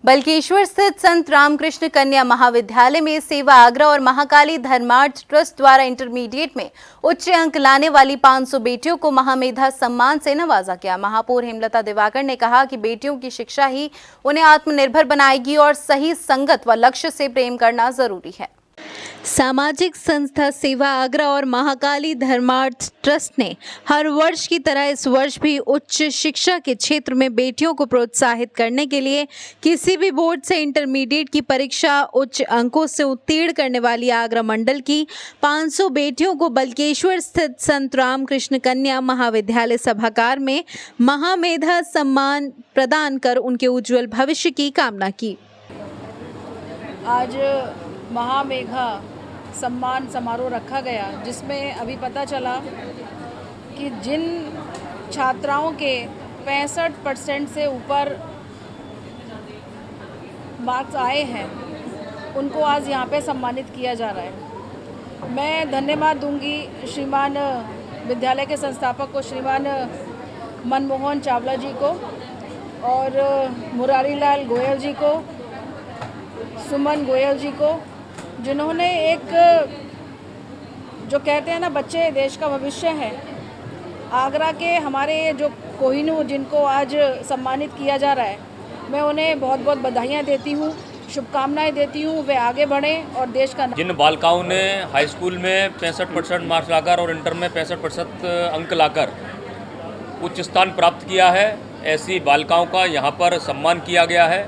बल्केश्वर स्थित संत रामकृष्ण कन्या महाविद्यालय में सेवा आगरा और महाकाली धर्मार्थ ट्रस्ट द्वारा इंटरमीडिएट में उच्च अंक लाने वाली 500 बेटियों को महामेधा सम्मान से नवाजा गया। महापौर हेमलता दिवाकर ने कहा कि बेटियों की शिक्षा ही उन्हें आत्मनिर्भर बनाएगी और सही संगत व लक्ष्य से प्रेम करना जरूरी है। सामाजिक संस्था सेवा आगरा और महाकाली धर्मार्थ ट्रस्ट ने हर वर्ष की तरह इस वर्ष भी उच्च शिक्षा के क्षेत्र में बेटियों को प्रोत्साहित करने के लिए किसी भी बोर्ड से इंटरमीडिएट की परीक्षा उच्च अंकों से उत्तीर्ण करने वाली आगरा मंडल की 500 बेटियों को बल्केश्वर स्थित संत रामकृष्ण कन्या महाविद्यालय सभागार में महामेधा सम्मान प्रदान कर उनके उज्जवल भविष्य की कामना की। आज महामेधा सम्मान समारोह रखा गया, जिसमें अभी पता चला कि जिन छात्राओं के 65% से ऊपर मार्क्स आए हैं उनको आज यहाँ पे सम्मानित किया जा रहा है। मैं धन्यवाद दूंगी श्रीमान विद्यालय के संस्थापक को, श्रीमान मनमोहन चावला जी को और मुरारी लाल गोयल जी को, सुमन गोयल जी को, जिन्होंने एक जो कहते हैं ना बच्चे देश का भविष्य है, आगरा के हमारे जो कोहिनूर जिनको आज सम्मानित किया जा रहा है, मैं उन्हें बहुत बहुत बधाइयाँ देती हूँ, शुभकामनाएं देती हूँ। वे आगे बढ़ें और देश का जिन बालिकाओं ने हाई स्कूल में 65% मार्क्स लाकर और इंटर में 65% अंक लाकर उच्च स्थान प्राप्त किया है, ऐसी बालिकाओं का यहाँ पर सम्मान किया गया है।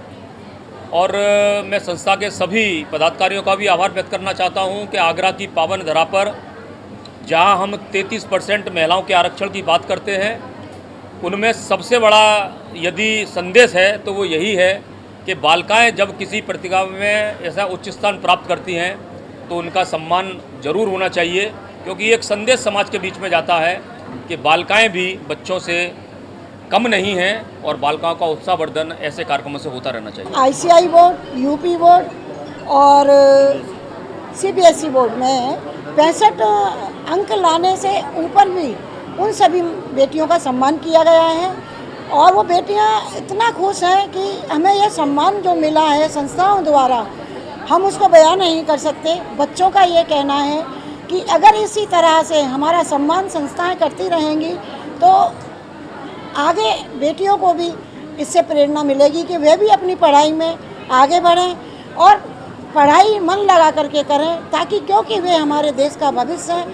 और मैं संस्था के सभी पदाधिकारियों का भी आभार व्यक्त करना चाहता हूं कि आगरा की पावन धरा पर जहां हम 33% महिलाओं के आरक्षण की बात करते हैं, उनमें सबसे बड़ा यदि संदेश है तो वो यही है कि बालिकाएं जब किसी प्रतिभा में ऐसा उच्च स्थान प्राप्त करती हैं तो उनका सम्मान जरूर होना चाहिए, क्योंकि एक संदेश समाज के बीच में जाता है कि बालिकाएं भी बच्चों से कम नहीं है और बालिकाओं का उत्साहवर्धन ऐसे कार्यक्रमों से होता रहना चाहिए। आईसीआई बोर्ड, यूपी बोर्ड और सीबीएसई बोर्ड में 65 अंक लाने से ऊपर भी उन सभी बेटियों का सम्मान किया गया है और वो बेटियां इतना खुश हैं कि हमें यह सम्मान जो मिला है संस्थाओं द्वारा, हम उसको बयान नहीं कर सकते। बच्चों का ये कहना है कि अगर इसी तरह से हमारा सम्मान संस्थाएं करती रहेंगी तो आगे बेटियों को भी इससे प्रेरणा मिलेगी कि वे भी अपनी पढ़ाई में आगे बढ़ें और पढ़ाई मन लगा करके करें, ताकि क्योंकि वे हमारे देश का भविष्य है।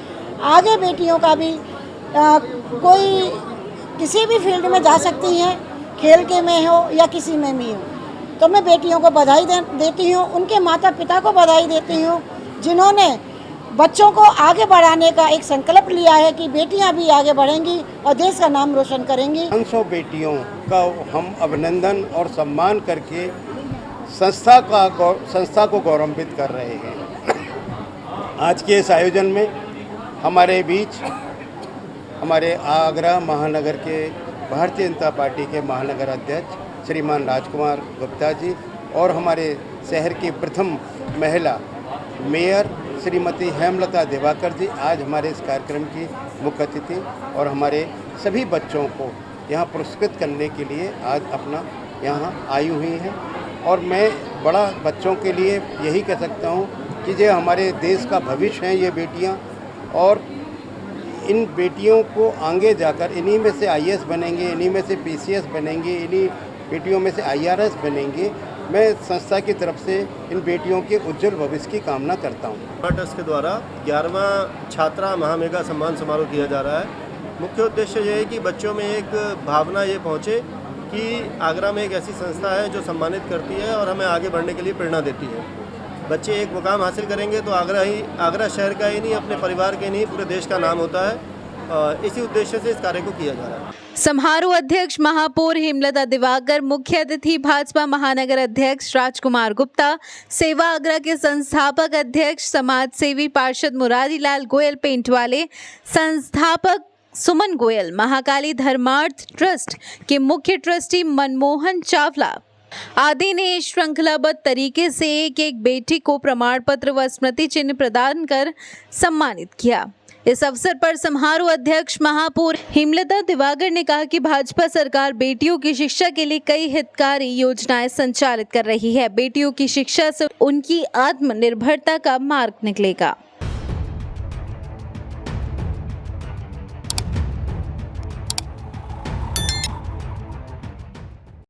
आगे बेटियों का भी कोई किसी भी फील्ड में जा सकती हैं, खेल के में हो या किसी में भी हो। तो मैं बेटियों को बधाई देती हूँ, उनके माता पिता को बधाई देती हूँ जिन्होंने बच्चों को आगे बढ़ाने का एक संकल्प लिया है कि बेटियां भी आगे बढ़ेंगी और देश का नाम रोशन करेंगी। 500 बेटियों का हम अभिनंदन और सम्मान करके संस्था को गौरवान्वित कर रहे हैं। आज के इस आयोजन में हमारे बीच हमारे आगरा महानगर के भारतीय जनता पार्टी के महानगर अध्यक्ष श्रीमान राजकुमार गुप्ता जी और हमारे शहर की प्रथम महिला मेयर श्रीमती हेमलता दिवाकर जी आज हमारे इस कार्यक्रम की मुख्य अतिथि और हमारे सभी बच्चों को यहाँ पुरस्कृत करने के लिए आज अपना यहाँ आई हुई हैं। और मैं बड़ा बच्चों के लिए यही कह सकता हूँ कि ये हमारे देश का भविष्य हैं ये बेटियाँ, और इन बेटियों को आगे जाकर इन्हीं में से आईएएस बनेंगे, इन्हीं में से पीसीएस बनेंगे, इन्हीं बेटियों में से आईआरएस बनेंगे। मैं संस्था की तरफ से इन बेटियों के उज्जवल भविष्य की कामना करता हूँ। ट्रस्ट के द्वारा 11वां छात्रा महामेधा सम्मान समारोह किया जा रहा है। मुख्य उद्देश्य ये है कि बच्चों में एक भावना ये पहुँचे कि आगरा में एक ऐसी संस्था है जो सम्मानित करती है और हमें आगे बढ़ने के लिए प्रेरणा देती है। बच्चे एक मुकाम हासिल करेंगे तो आगरा शहर का ही नहीं, अपने परिवार के नहीं, पूरे देश का नाम होता है। इसी उद्देश्य से इस कार्य को किया जा रहा है। समारोह अध्यक्ष महापौर हेमलता दिवाकर, मुख्य अतिथि भाजपा महानगर अध्यक्ष राजकुमार गुप्ता, सेवा आगरा के संस्थापक अध्यक्ष समाज सेवी पार्षद मुरारी लाल गोयल पेंट वाले, संस्थापक सुमन गोयल, महाकाली धर्मार्थ ट्रस्ट के मुख्य ट्रस्टी मनमोहन चावला आदि ने श्रृंखलाबद्ध तरीके से एक एक बेटी को प्रमाण पत्र व स्मृति चिन्ह प्रदान कर सम्मानित किया। इस अवसर पर समारोह अध्यक्ष महापौर हेमलता दिवाकर ने कहा कि भाजपा सरकार बेटियों की शिक्षा के लिए कई हितकारी योजनाएं संचालित कर रही है। बेटियों की शिक्षा से उनकी आत्मनिर्भरता का मार्ग निकलेगा।